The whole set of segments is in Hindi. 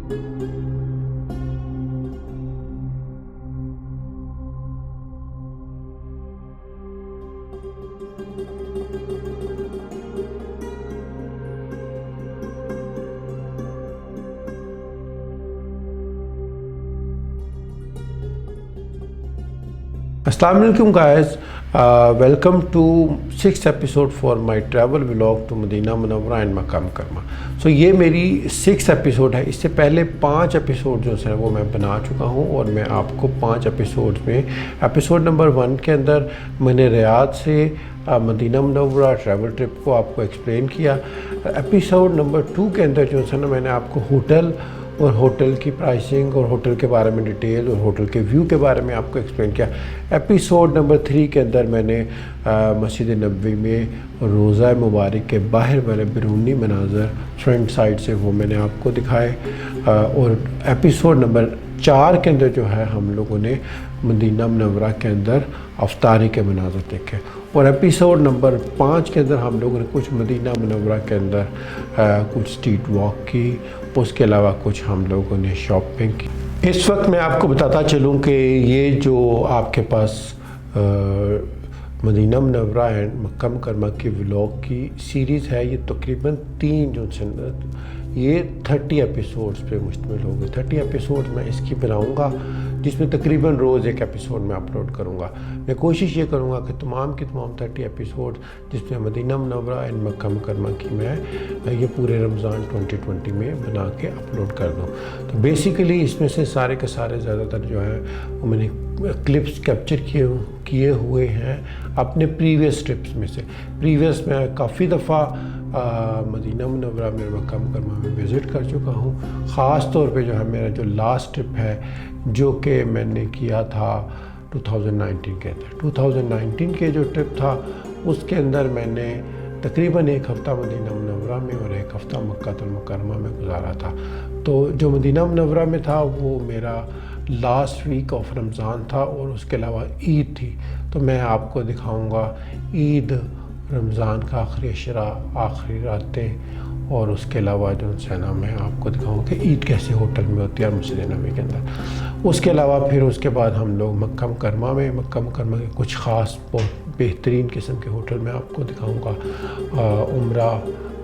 Assalamu alaikum guys, welcome to 6th episode for my travel vlog to Madina Munawwara and Makkah Mukarरमा। So ये मेरी 6th एपिसोड है। इससे पहले 5 एपिसोड जो है वो मैं बना चुका हूँ और मैं आपको 5 एपिसोड्स में एपिसोड नंबर 1 के अंदर मैंने रियाद से मदीना मुनव्वरा ट्रैवल ट्रिप को आपको एक्सप्लेन किया। एपिसोड नंबर 2 के अंदर जो है ना मैंने आपको होटल और होटल की प्राइसिंग और होटल के बारे में डिटेल और होटल के व्यू के बारे में आपको एक्सप्लेन किया। एपिसोड नंबर 3 के अंदर मैंने मस्जिद नबवी में रोज़ा मुबारक के बाहर वाले बैरूनी मनाज़र फ्रंट साइड से वो मैंने आपको दिखाए। और एपिसोड नंबर 4 के अंदर जो है हम लोगों ने मदीना मुनव्वरा के अंदर अफ्तारी के मनाज़र देखे। और एपिसोड नंबर 5 के अंदर हम लोगों ने कुछ मदीना मुनव्वरा के अंदर कुछ स्ट्रीट वॉक की, उसके अलावा कुछ हम लोगों ने शॉपिंग की। इस वक्त मैं आपको बताता चलूँ कि ये जो आपके पास मदीना मुनव्वरा एंड मक्का मुकरमा की व्लॉग की सीरीज़ है, ये तकरीबन 3 जो ये 30 एपिसोड्स पे मुश्तमिल होगी। 30 एपिसोड मैं इसकी बनाऊंगा जिसमें तकरीबन रोज़ एक एपिसोड मैं अपलोड करूंगा। मैं कोशिश ये करूंगा कि तमाम की तमाम 30 एपिसोड जिसमें मदीना मुनव्वरा एंड मक्का मुकरमा की मैं ये पूरे रमज़ान 2020 में बना के अपलोड कर दूं। तो बेसिकली इसमें से सारे के सारे ज़्यादातर जो है वो मैंने क्लिप्स कैप्चर किए हुए हैं अपने प्रीवियस ट्रिप्स में से। प्रीवियस मैं काफ़ी दफ़ा मदीना मुनव्वरा में मक्का मुकरमा में विज़िट कर चुका हूँ। ख़ास तौर पे जो है मेरा जो लास्ट ट्रिप है जो कि मैंने किया था 2019 के अंदर। 2019 के जो ट्रिप था उसके अंदर मैंने तकरीबन 1 हफ़्ता मदीना मुनव्वरा में और 1 हफ़्ता मक्कातुल मुकरमा में गुजारा था। तो जो मदीना मुनव्वरा में था वो मेरा लास्ट वीक ऑफ रमज़ान था और उसके अलावा ईद थी। तो मैं आपको दिखाऊंगा ईद, रमज़ान का आखिरी अशरा, आखिरी रातें और उसके अलावा जो है ना मैं आपको दिखाऊंगा कि ईद कैसे होटल में होती है मस्जिद नबवी के अंदर। उसके अलावा फिर उसके बाद हम लोग मक्का मुकरमा के कुछ ख़ास बहुत बेहतरीन किस्म के होटल में आपको दिखाऊंगा, उम्रा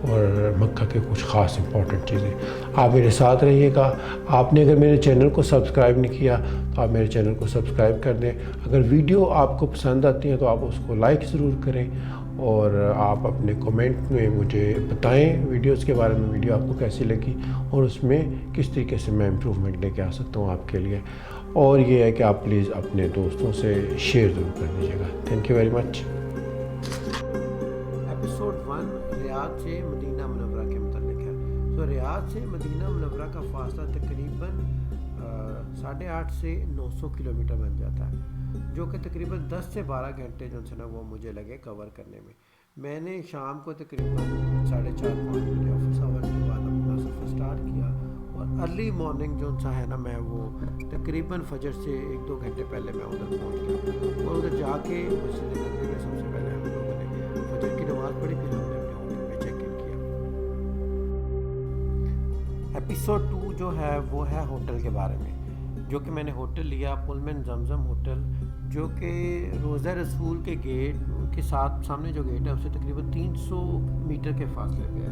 और मक्का के कुछ ख़ास इंपॉर्टेंट चीज़ें। आप मेरे साथ रहिएगा। आपने अगर मेरे चैनल को सब्सक्राइब नहीं किया तो आप मेरे चैनल को सब्सक्राइब कर दें। अगर वीडियो आपको पसंद आती है तो आप उसको लाइक ज़रूर करें और आप अपने कमेंट में मुझे बताएं वीडियोस के बारे में, वीडियो आपको कैसी लगी और उसमें किस तरीके से मैं इम्प्रूवमेंट लेके आ सकता हूँ आपके लिए। और ये है कि आप प्लीज़ अपने दोस्तों से शेयर ज़रूर कर दीजिएगा। Thank you very much. Episode 1 Riyadh से मदीना मुनव्वरा के मुताल्लिक है। तो रियाद से मदीना मुनव्वरा का फासला तकरीबन 8.5 से 900 किलोमीटर बन जाता है, जो कि तकरीबन 10 से 12 घंटे जो है ना वो मुझे लगे कवर करने में। मैंने शाम को तकरीबन 4:30-5 बजे ऑफिस आवर्स के बाद अपना सफ़र स्टार्ट किया और अर्ली मॉर्निंग जो है ना मैं वो तकरीबन फजर से 1-2 घंटे पहले मैं उधर पहुंच गया और उधर जाके मस्जिद नबवी में सबसे पहले हम लोगों ने फजर की नमाज़ पढ़ी, फिर हमने अपने होटल में चेक इन किया। एपिसोड 2 जो है वो है होटल के बारे में, जो कि मैंने होटल लिया पुलमैन जमजम होटल, जो कि रोज़ा रसूल के गेट के साथ सामने जो गेट है उससे तकरीबन 300 मीटर के फासले पे है।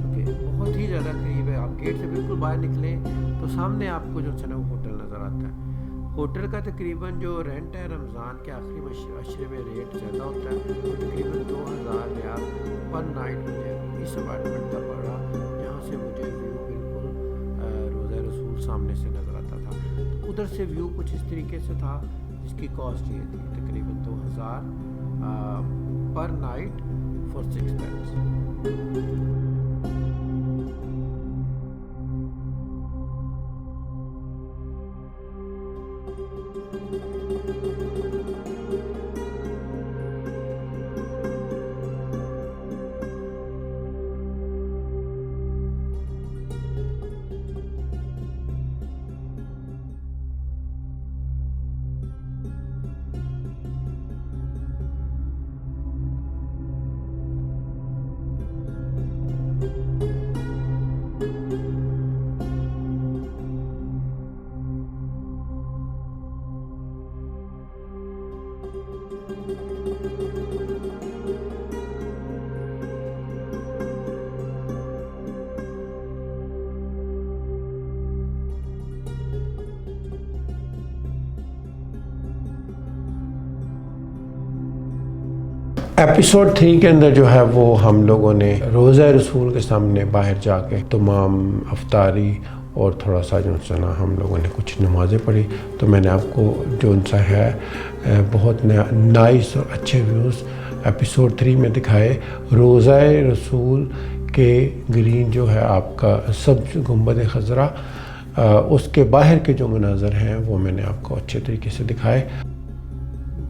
ओके, बहुत ही ज़्यादा करीब है। आप गेट से बिल्कुल बाहर निकलें तो सामने आपको जो है ना वो होटल नज़र आता है। होटल का तकरीबन जो रेंट है रमज़ान के आखिरी अशरे में रेट ज़्यादा होता है, तो तकरीबन 2000 रियाल पर नाइट मुझे इस अपार्टमेंट का पड़ा, जहाँ से मुझे व्यू बिल्कुल रोज़ा रसूल सामने से नज़र आता था। तो उधर से व्यू कुछ इस तरीके से था जिसकी कॉस्ट ये थी तकरीबन 2000 पर नाइट फॉर 6 नाइट्स। एपिसोड 3 के अंदर जो है वो हम लोगों ने रोज़ा रसूल के सामने बाहर जाके तमाम अफ्तारी और थोड़ा सा जो ना हम लोगों ने कुछ नमाज़ें पढ़ी। तो मैंने आपको जो सा है बहुत नाइस और अच्छे व्यूज़ एपिसोड 3 में दिखाए। रोज़ा रसूल के ग्रीन जो है आपका सब्ज़ गुंबद खज़रा, उसके बाहर के जो मनाज़र हैं वो मैंने आपको अच्छे तरीके से दिखाए।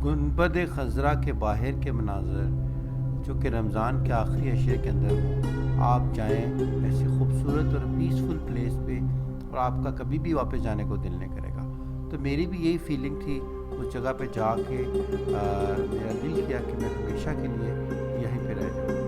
गुंबद खज़रा के बाहर के मनाज़र जो कि रमज़ान के आखिरी अशरे के अंदर हो, आप जाएं ऐसी खूबसूरत और पीसफुल प्लेस पे और आपका कभी भी वापस जाने को दिल नहीं करेगा। तो मेरी भी यही फीलिंग थी उस जगह पे जाके। मेरा दिल किया कि मैं हमेशा के लिए यहीं पे रह जाऊँ।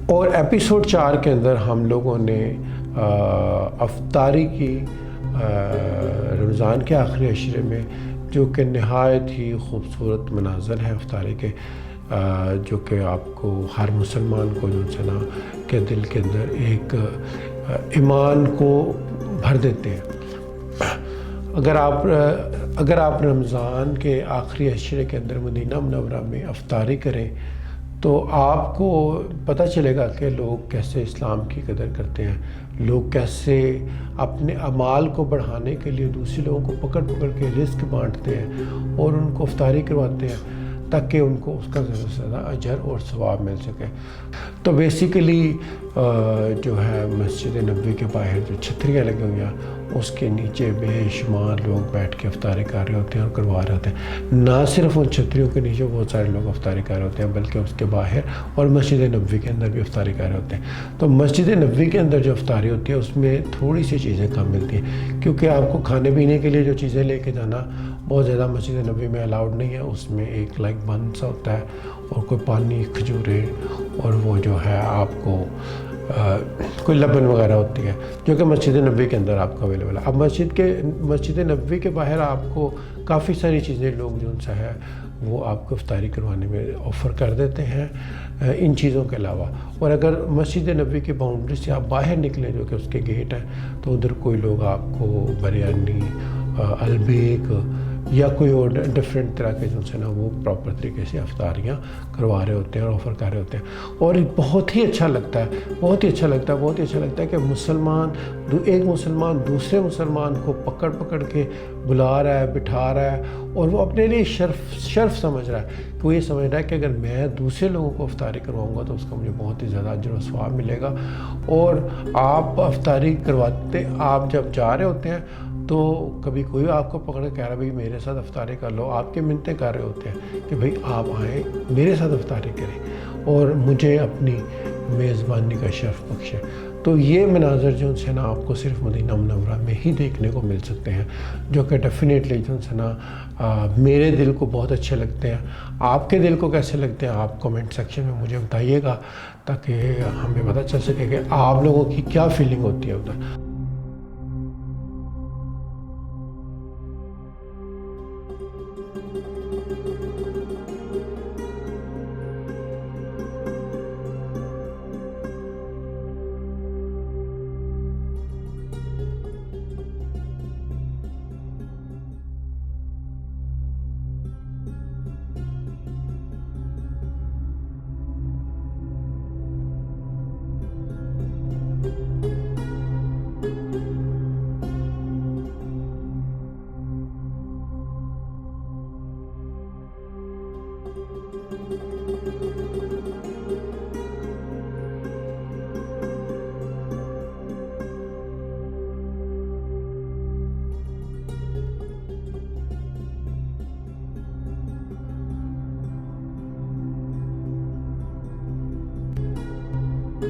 और एपिसोड 4 के अंदर हम लोगों ने अफ्तारी की रमज़ान के आखिरी अशरे में जो कि नहायत ही खूबसूरत मनाज़र हैं अफ्तारी के, जो कि आपको हर मुसलमान को जो है ना के दिल के अंदर एक ईमान को भर देते हैं। अगर आप रमज़ान के आखिरी अशरे के अंदर मदीना मुनव्वरा में अफ्तारी करें तो आपको पता चलेगा कि लोग कैसे इस्लाम की कदर करते हैं, लोग कैसे अपने अमाल को बढ़ाने के लिए दूसरे लोगों को पकड़ पकड़ के रिस्क बांटते हैं और उनको अफ्तारी करवाते हैं ताकि उनको उसका ज़्यादा से ज़्यादा अजर और सवाब मिल सके। तो बेसिकली जो है मस्जिद नबवी के बाहर जो छतरियाँ लगी हुई हैं उसके नीचे बेशुमार लोग बैठ के अफ्तारी कर रहे होते हैं और करवा रहे होते हैं। ना सिर्फ उन छतरियों के नीचे बहुत सारे लोग अफ्तारी कर रहे होते हैं बल्कि उसके बाहर और मस्जिद नबवी के अंदर भी अफ्तारी कर रहे होते हैं। तो मस्जिद नबवी के अंदर जो अफ्तारी होती है उसमें थोड़ी सी चीज़ें कम मिलती हैं, क्योंकि आपको खाने पीने के लिए जो चीज़ें लेके जाना बहुत ज़्यादा मस्जिद नबवी में अलाउड नहीं है। उसमें एक लाइक बन सा होता है और कोई पानी, खजूरें और वो जो है आपको कोई लबन वगैरह होती है जो कि मस्जिद नबवी के अंदर आपको अवेलेबल है। अब मस्जिद नबवी के बाहर आपको काफ़ी सारी चीज़ें लोग जो उनसे है वो आपको इफ्तारी करवाने में ऑफ़र कर देते हैं इन चीज़ों के अलावा। और अगर मस्जिद नबवी की बाउंड्री से आप बाहर निकलें जो कि उसके गेट हैं तो उधर कोई लोग आपको बिरयानी, अलबेक या कोई और डिफरेंट तरह के जो है ना वो प्रॉपर तरीके से अफ्तारियाँ करवा रहे होते हैं और ऑफ़र कर रहे होते हैं। और बहुत ही अच्छा लगता है, बहुत ही अच्छा लगता है कि एक मुसलमान दूसरे मुसलमान को पकड़ पकड़ के बुला रहा है, बिठा रहा है और वो अपने लिए शर्फ समझ रहा है कि वो ये समझ रहा है कि अगर मैं दूसरे लोगों को अफ्तारी करवाऊँगा तो उसका मुझे बहुत ही ज़्यादा अजर व सवाब मिलेगा। और आप अफ्तारी करवाते आप जब जा रहे होते हैं तो कभी कोई आपको पकड़ के कह रहा है भाई मेरे साथ अफ्तारी कर लो, आपके मिन्नतें कर रहे होते हैं कि भाई आप आएँ मेरे साथ अफ्तारी करें और मुझे अपनी मेज़बानी का शर्फ बख्शे। तो ये मनाज़र जो है ना आपको सिर्फ मदीना मुनव्वरा में ही देखने को मिल सकते हैं, जो कि डेफिनेटली जो है ना मेरे दिल को बहुत अच्छे लगते हैं। आपके दिल को कैसे लगते हैं आप कमेंट सेक्शन में मुझे बताइएगा ताकि हमें पता चल सके कि आप लोगों की क्या फीलिंग होती है उधर। तो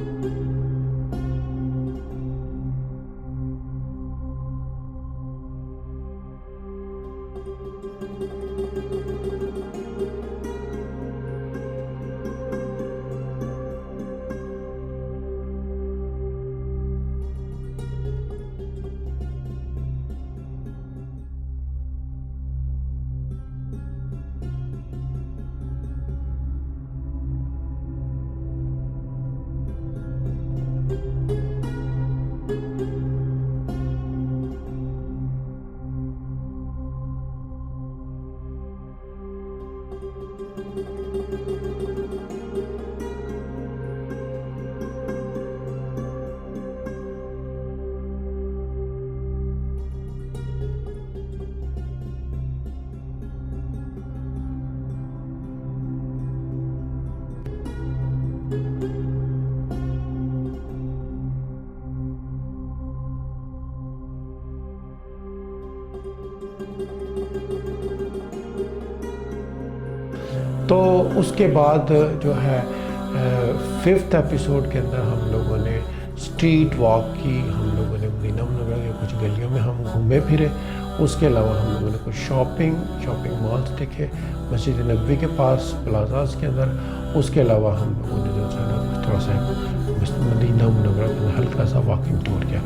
उसके बाद जो है 5th एपिसोड के अंदर हम लोगों ने स्ट्रीट वॉक की, हम लोगों ने मदीना मुनव्वरा के कुछ गलियों में हम घूमे फिरे। उसके अलावा हम लोगों ने कुछ शॉपिंग मॉल्स देखे मस्जिद नबवी के पास प्लाजाज के अंदर। उसके अलावा हम लोगों ने जो है ना थोड़ा सा मदीना मुनव्वरा के अंदर हल्का सा वॉकिंग टूर किया।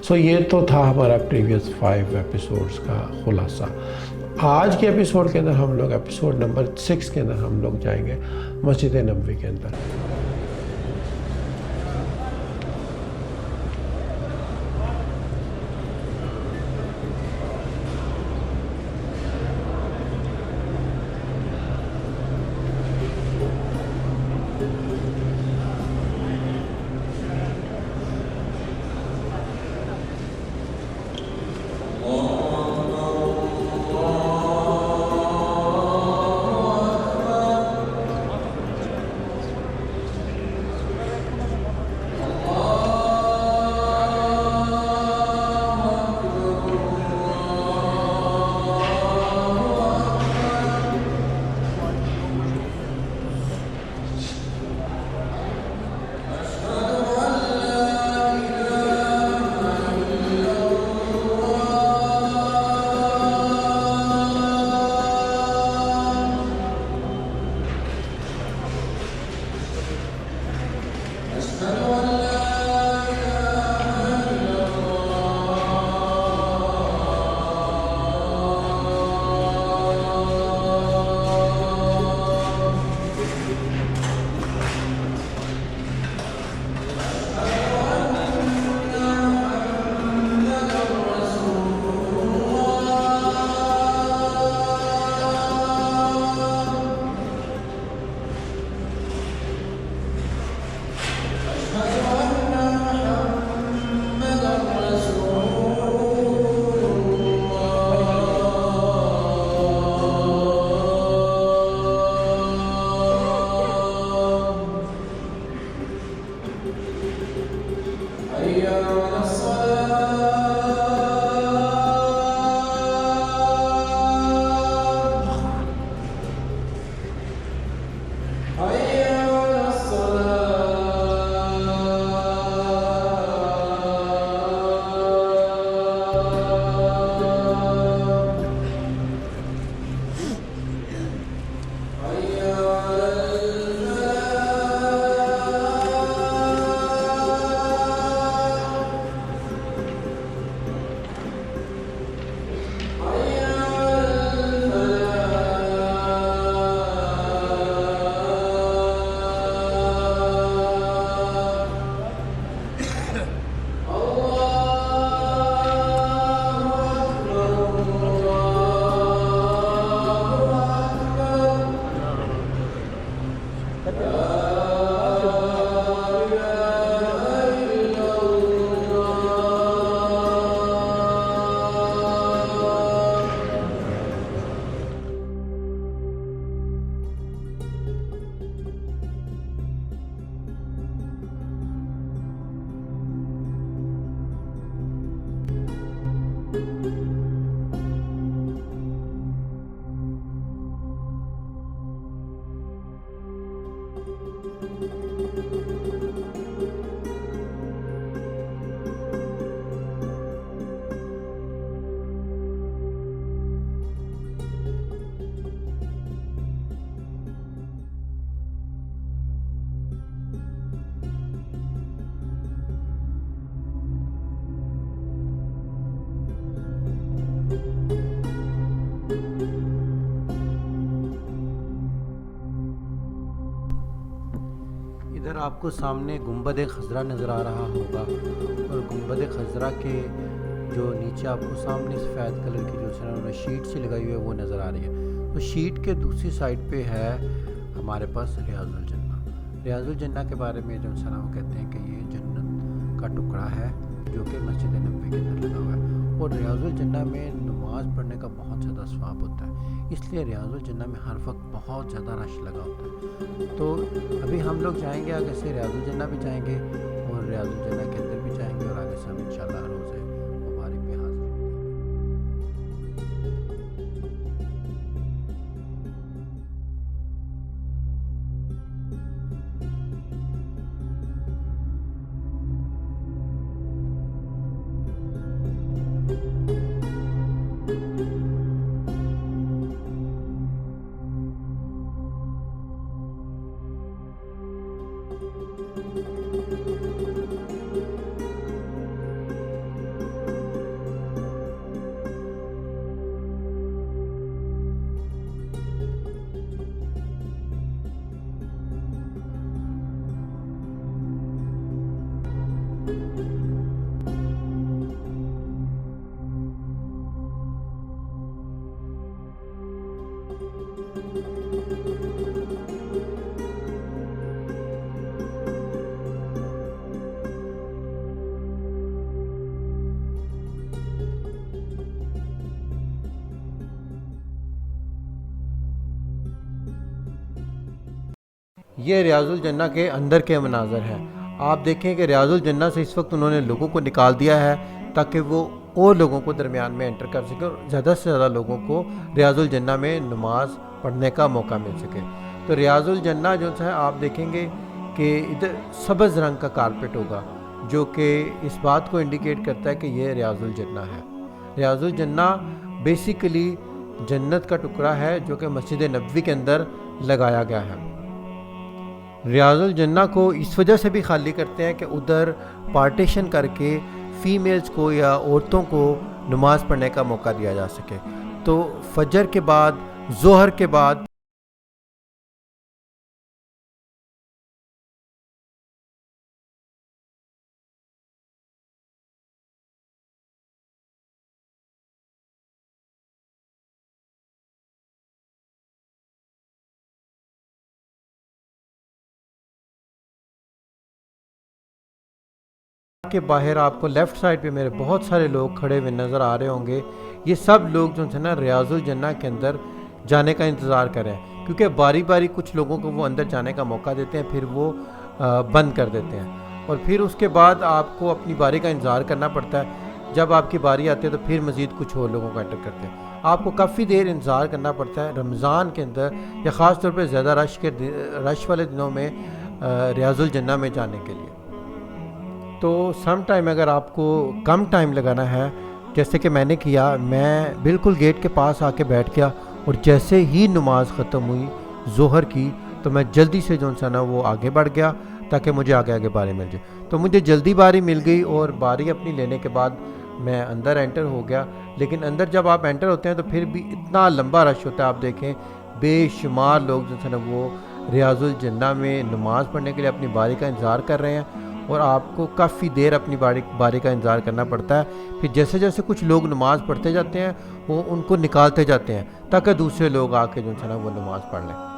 सो ये तो था हमारा प्रीवियस 5 एपिसोड्स का खुलासा। आज के एपिसोड के अंदर हम लोग एपिसोड नंबर 6 के अंदर हम लोग जाएंगे मस्जिद नबवी के अंदर। इधर आपको सामने गुंबद खज़रा नज़र आ रहा होगा और गुंबद खज़रा के जो नीचे आपको सामने सफ़ेद कलर की जो उन्होंने शीट सी लगाई हुई है वो नज़र आ रही है। तो शीट के दूसरी साइड पे है हमारे पास रियाजुल जन्ना। रियाजुल जन्ना के बारे में जो वो कहते हैं कि ये जन्नत का टुकड़ा है जो कि मस्जिद नबवी के अंदर लगा हुआ है और रियाजुल जन्ना में नमाज़ पढ़ने का बहुत ज़्यादा सवाब होता है, इसलिए रियाजुल जन्ना में हर वक्त बहुत ज़्यादा रश लगा होता है। तो अभी हम लोग जाएंगे आगे से रियाजुल जन्ना भी जाएंगे और रियाजुल जन्ना के अंदर भी जाएंगे और आगे से हम इंशाल्लाह रोज़े मुबारक में हाज़िर होंगे। ये रियाजुल जन्ना के अंदर के मनाज़र हैं। आप देखें कि रियाजुल जन्ना से इस वक्त उन्होंने लोगों को निकाल दिया है ताकि वो और लोगों को दरमियान में एंटर कर सके और ज़्यादा से ज़्यादा लोगों को रियाजुल जन्ना में नमाज पढ़ने का मौका मिल सके। तो रियाजुल जन्ना जो है आप देखेंगे कि इधर सब्ज़ रंग का कारपेट होगा जो कि इस बात को इंडिकेट करता है कि ये रियाजुल जन्ना है। रियाजुल जन्ना बेसिकली जन्नत का टुकड़ा है जो कि मस्जिद नबवी के अंदर लगाया गया है। रियाजुल जन्ना को इस वजह से भी खाली करते हैं कि उधर पार्टीशन करके फ़ीमेल्स को या औरतों को नमाज़ पढ़ने का मौका दिया जा सके। तो फजर के बाद, ज़ोहर के बाद के बाहर आपको लेफ़्ट साइड पे मेरे बहुत सारे लोग खड़े हुए नज़र आ रहे होंगे। ये सब लोग जो है ना रियाजुल जन्ना के अंदर जाने का इंतज़ार कर रहे हैं, क्योंकि बारी बारी कुछ लोगों को वो अंदर जाने का मौका देते हैं, फिर वो बंद कर देते हैं और फिर उसके बाद आपको अपनी बारी का इंतज़ार करना पड़ता है। जब आपकी बारी आती है तो फिर मज़ीद कुछ और लोगों को एंटर करते हैं। आपको काफ़ी देर इंतज़ार करना पड़ता है रमज़ान के अंदर या ख़ास तौर पर ज़्यादा रश वाले दिनों में रियाजुल जन्ना में जाने के लिए। तो सम टाइम अगर आपको कम टाइम लगाना है, जैसे कि मैंने किया, मैं बिल्कुल गेट के पास आके बैठ गया और जैसे ही नमाज ख़त्म हुई ज़ोहर की तो मैं जल्दी से जो सा ना वो आगे बढ़ गया ताकि मुझे आगे आगे बारी मिल जाए। तो मुझे जल्दी बारी मिल गई और बारी अपनी लेने के बाद मैं अंदर एंटर हो गया। लेकिन अंदर जब आप एंटर होते हैं तो फिर भी इतना लंबा रश होता है। आप देखें बेशुमार लोग जो है ना वो रियाजुल जन्ना में नमाज़ पढ़ने के लिए अपनी बारी का इंतज़ार कर रहे हैं और आपको काफ़ी देर अपनी बारी का इंतज़ार करना पड़ता है। फिर जैसे जैसे कुछ लोग नमाज़ पढ़ते जाते हैं वो उनको निकालते जाते हैं ताकि दूसरे लोग आके जो है ना वो नमाज़ पढ़ लें।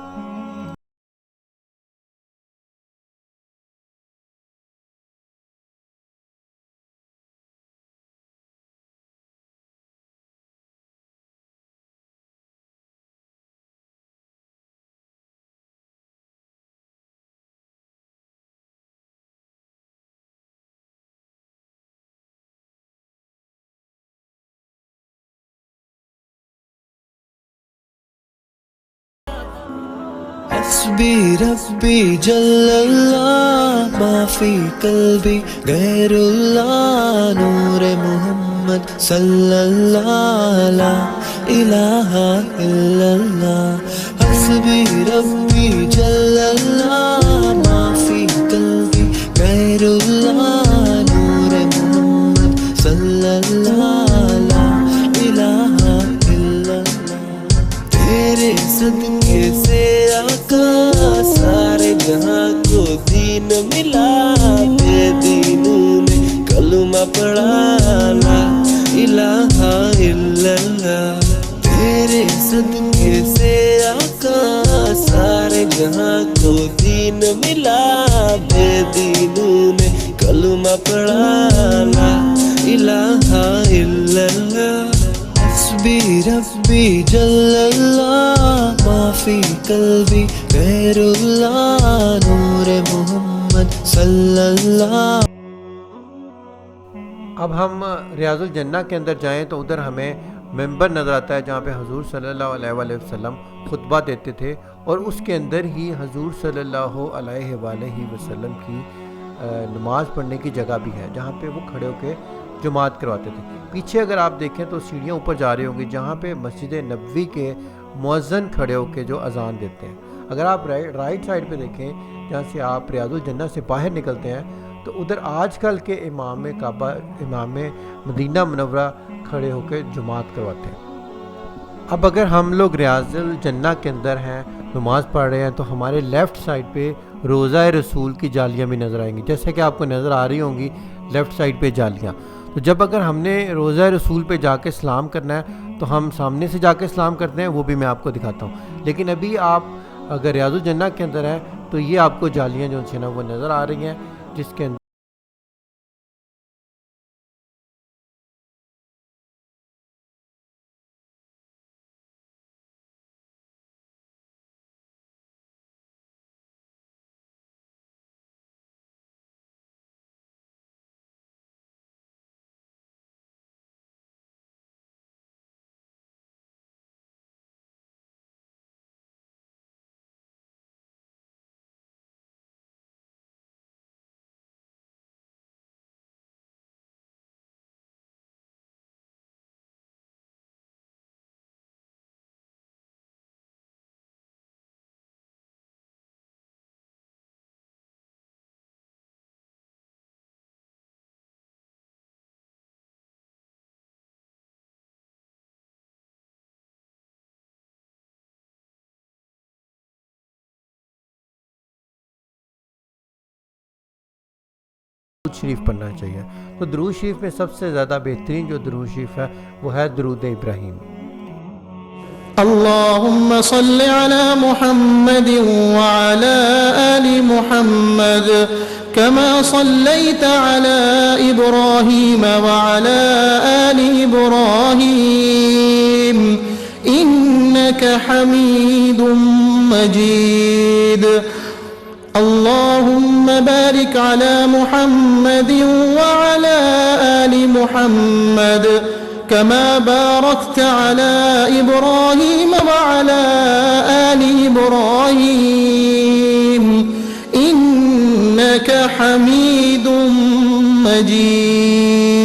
हस्बी रब्बी जल्लल्लाह मा फी कल्बी गैरुल्लाह नूरे मोहम्मद सल्लल्लाह ला इलाहा इल्लल्लाह। हस्बी रब्बी जल्लल्लाह मा फी कल्बी गैरुल्लाह नूरे मोहम्मद सल्लल्लाह ला इलाहा इल्लल्लाह। तेरे सदके से आका सारे जहां को दीन मिला, बेदीनों ने कलमा पढ़ा, ला इलाहा इल्लल्लाह। तेरे सदके से आका सारे जहां को दीन मिला, बेदीनों ने कलमा पढ़ा, ला इलाहा इल्लल्लाह। हस्बी रब्बी जल्लल्लाह, माफी कल्बी गैरुल्लाह, नूरे मोहम्मद सल्लल्लाह। अब हम रियाजुल जन्ना के अंदर जाएं तो उधर हमें मेंबर नज़र आता है जहाँ पे हुजूर सल्लल्लाहु अलैहि वसल्लम खुतबा देते थे, और उसके अंदर ही हुजूर सल्लल्लाहु अलैहि वसल्लम की नमाज़ पढ़ने की जगह भी है जहाँ पे वो खड़े होकर जुमात करवाते थे। पीछे अगर आप देखें तो सीढ़ियाँ ऊपर जा रही होंगी जहाँ पे मस्जिद नबवी के मुअज्जिन खड़े होकर जो अजान देते हैं। अगर आप राइट साइड पे देखें जहाँ से आप रियाजुल जन्ना से बाहर निकलते हैं तो उधर आजकल के इमाम काबा, इमाम मदीना मुनव्वरा खड़े होकर जुमात करवाते हैं। अब अगर हम लोग रियाजुल जन्ना के अंदर हैं, नमाज़ पढ़ रहे हैं, तो हमारे लेफ़्ट साइड पे रोज़ा रसूल की जालियाँ भी नज़र आएंगी, जैसे कि आपको नज़र आ रही होंगी लेफ़्ट साइड पे जालियाँ। तो जब अगर हमने रोज़ा रसूल पे जाके सलाम करना है तो हम सामने से जाके सलाम करते हैं, वो भी मैं आपको दिखाता हूँ। लेकिन अभी आप अगर रियाजुल जन्ना के अंदर हैं तो ये आपको जालियाँ जो है ना वो नज़र आ रही हैं, जिसके अंदर शरीफ पढ़ना चाहिए। तो दरूद शरीफ में सबसे ज़्यादा बेहतरीन जो दरूद शरीफ है वो है दरूद इब्राहीम। अल्लाहुम्मा सल्लि अला मुहम्मद व अला आलि मुहम्मद कमा सल्लैता अला इब्राहीम व अला आलि इब्राहीम इन्नका हमीदुम मजीद। अल्लाहुम्मा बारिक अला मुहम्मद व अला आलि मुहम्मद कमा बारकता अला इब्राहीम व अला आलि इब्राहीम इन्नका हमीदुम मजीद।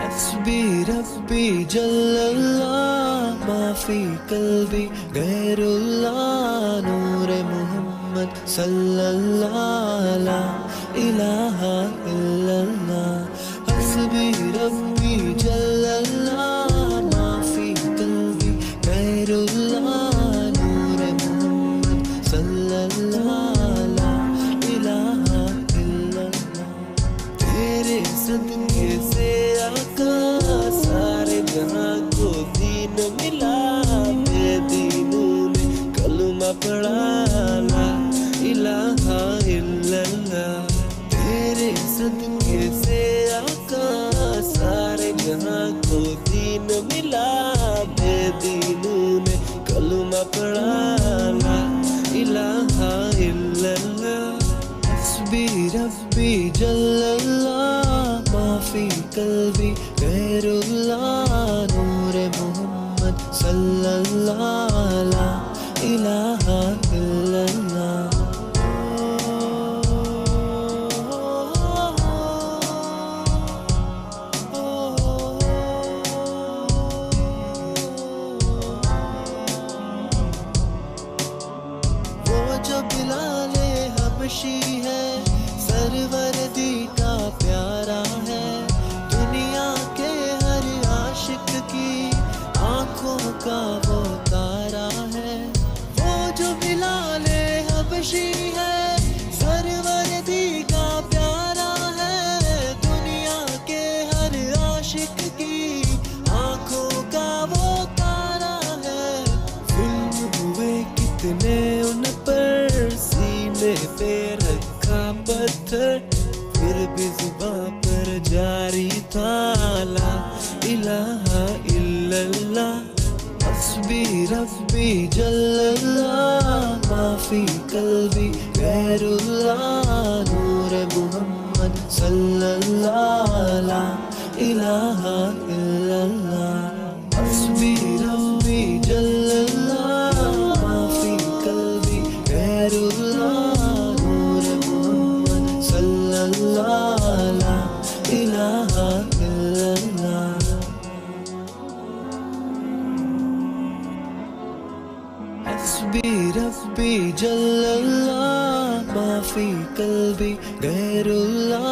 हस्बी रब्बी जल्लल्लाह, माफी कल्बी गैरुल्लाह, नूरे मोहम्मद सल्लल्लाह, ला इलाहा इल्लल्लाह। हस्बी रब्बी जल्लल्लाह, माफी कल्बी गैरुल्लाह, नूरे मोहम्मद सल्लल्लाह, ला इलाहा इल्लल्लाह। तेरे सदके से आका सारे जहां को दीन मिला, बेदीनों ने कलमा पढ़ा, ला इलाहा इल्लल्लाह। तेरे सदके से आका सारे जहां को दीन मिला, बेदीनों ने कलमा पढ़ा, ला इलाहा इल्लल्लाह। हस्बी रब्बी जल्लल्लाह, माफी कल्बी गैरुल्लाह, नूरे मोहम्मद सल्लल्लाह, ला इलाहा इल्लल्लाह। वो जो बिलाले हबशी है, सरवरदी का प्यारा है, दुनिया के हर आशिक की आंखों का वो तारा है। वो जो बिलाले हबशी है, रखा पत्थर फिर भी जुबां पर जारी था ला इलाहा इल्लल्लाह हस्बी रब्बी जल्लल्लाह माफी कल्बी गैरुल्लाह नूर मुहम्मद सल्लल्लाह ला इलाहा इल्लल्लाह हस्बी रब्बी जल्लल्लाह माफी कल्बी गैरुल्लाह नूर मुहम्मद सल्लल्लाह ला इलाहा इल्लल्लाह हस्बी रब्बी जल्लल्लाह माफी कल्बी गैरुल्लाह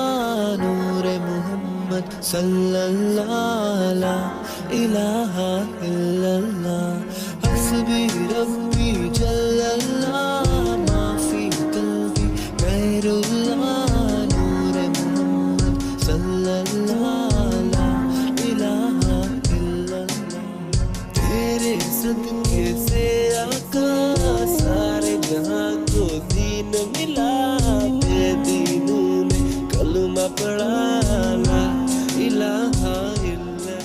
नूर मुहम्मद सल्लल्लाह ला इलाहा इल्लल्लाह हस्बी रब्बी जल्लल्लाह माफी कल्बी गैरुल्लाह नूर मुहम्मद सल्लल्लाह ला इलाहा इल्लल्लाह तेरे सदके से आका सारे जहां को दीन मिला बेदीनों ने कलमा पढ़ा ला इलाहा इल्लल्लाह